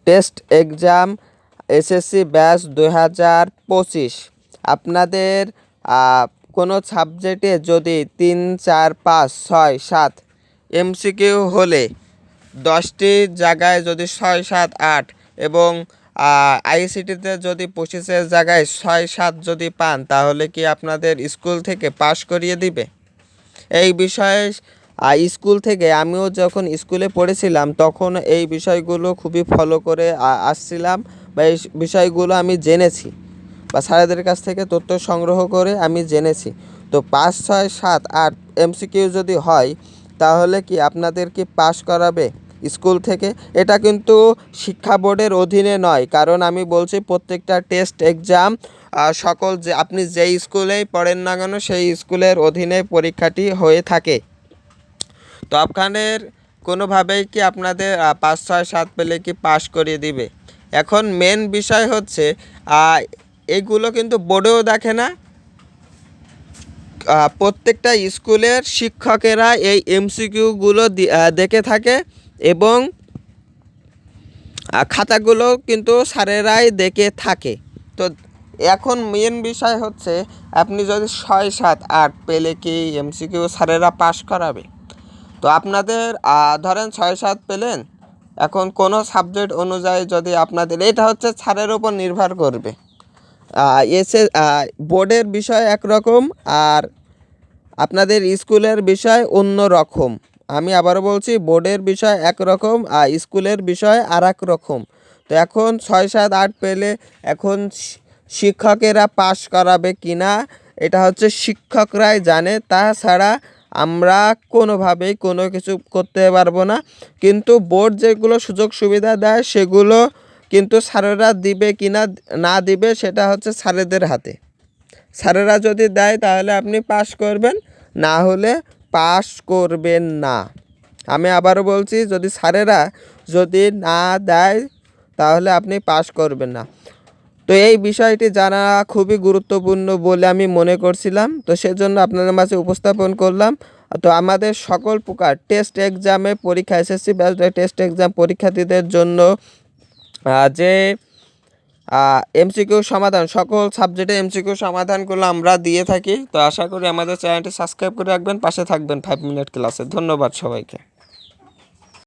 Test exam SSC batch 2025 আপনাদের কোনো সাবজেক্টে যদি 3, 4, 5, 6, 7 এমসিকিউ হলে 10টি জায়গায় যদি 6, 7, 8 এবং আইসিটিতে যদি 25-এর জায়গায় 6, 7 যদি পান তাহলে কি আপনাদের স্কুল থেকে পাশ করিয়ে দিবে? এই বিষয়ে স্কুল থেকে আমিও যখন স্কুলে পড়েছিলাম তখন এই বিষয়গুলো খুবই ফলো করে আসছিলাম বা এই বিষয়গুলো আমি জেনেছি বা স্যারেদের কাছ থেকে তথ্য সংগ্রহ করে আমি জেনেছি। তো 5, 6, 7, 8 এমসিকিউ যদি হয় তাহলে কি আপনাদের কি পাস করাবে স্কুল থেকে? এটা কিন্তু শিক্ষা বোর্ডের অধীনে নয়, কারণ আমি বলছি প্রত্যেকটা টেস্ট এক্সাম সকল যে আপনি যেই স্কুলেই পড়েন না কেন সেই স্কুলের অধীনে পরীক্ষাটি হয়ে থাকে। তো আপনাদের কোনোভাবেই কি আপনাদের 5, 6, 7 পেলে কি পাস করিয়ে দিবে? এখন মেন বিষয় হচ্ছে এগুলো কিন্তু বোর্ডেও দেখে না, প্রত্যেকটা স্কুলের শিক্ষকেরা এই এমসিকিউগুলো দেখে থাকে এবং খাতাগুলো কিন্তু স্যারেরাই দেখে থাকে। তো এখন মেন বিষয় হচ্ছে আপনি যদি 6, 7, 8 পেলে কি এমসিকিউ স্যারেরা পাস করাবে? তো আপনাদের ধরেন 6, 7 পেলেন, এখন কোনো সাবজেক্ট অনুযায়ী যদি আপনাদের এটা হচ্ছে স্যারের উপর নির্ভর করবে। বোর্ডের বিষয় একরকম আর আপনাদের স্কুলের বিষয় অন্য রকম। আমি আবারও বলছি, বোর্ডের বিষয় একরকম আর স্কুলের বিষয় আর এক রকম। তো এখন 6, 7, 8 পেলে এখন শিক্ষকেরা পাস করাবে কি না এটা হচ্ছে শিক্ষকরাই জানে, তাছাড়া আমরা কোনোভাবেই কোনো কিছু করতে পারবো না। কিন্তু বোর্ড যেগুলো সুযোগ সুবিধা দেয় সেগুলো কিন্তু স্যারেরা দিবে কি না দিবে সেটা হচ্ছে স্যারেদের হাতে। স্যারেরা যদি দেয় তাহলে আপনি পাস করবেন, না হলে পাস করবেন না। আমি আবারও বলছি, যদি স্যারেরা যদি না দেয় তাহলে আপনি পাস করবেন না। তো এই বিষয়টি জানা খুবই গুরুত্বপূর্ণ বলে আমি মনে করছিলাম, তো সেজন্য আপনাদের মাঝে উপস্থাপন করলাম। তো আমাদের সকল প্রকার টেস্ট এক্সামে পরীক্ষা এসএসসি ব্যাচ টেস্ট এক্সাম পরীক্ষার্থীদের জন্য যে এমসিকিউ সমাধান, সকল সাবজেক্টে এমসিকিউ সমাধানগুলো আমরা দিয়ে থাকি। তো আশা করি আমাদের চ্যানেলটি সাবস্ক্রাইব করে রাখবেন, পাশে থাকবেন 5 মিনিট ক্লাসে। ধন্যবাদ সবাইকে।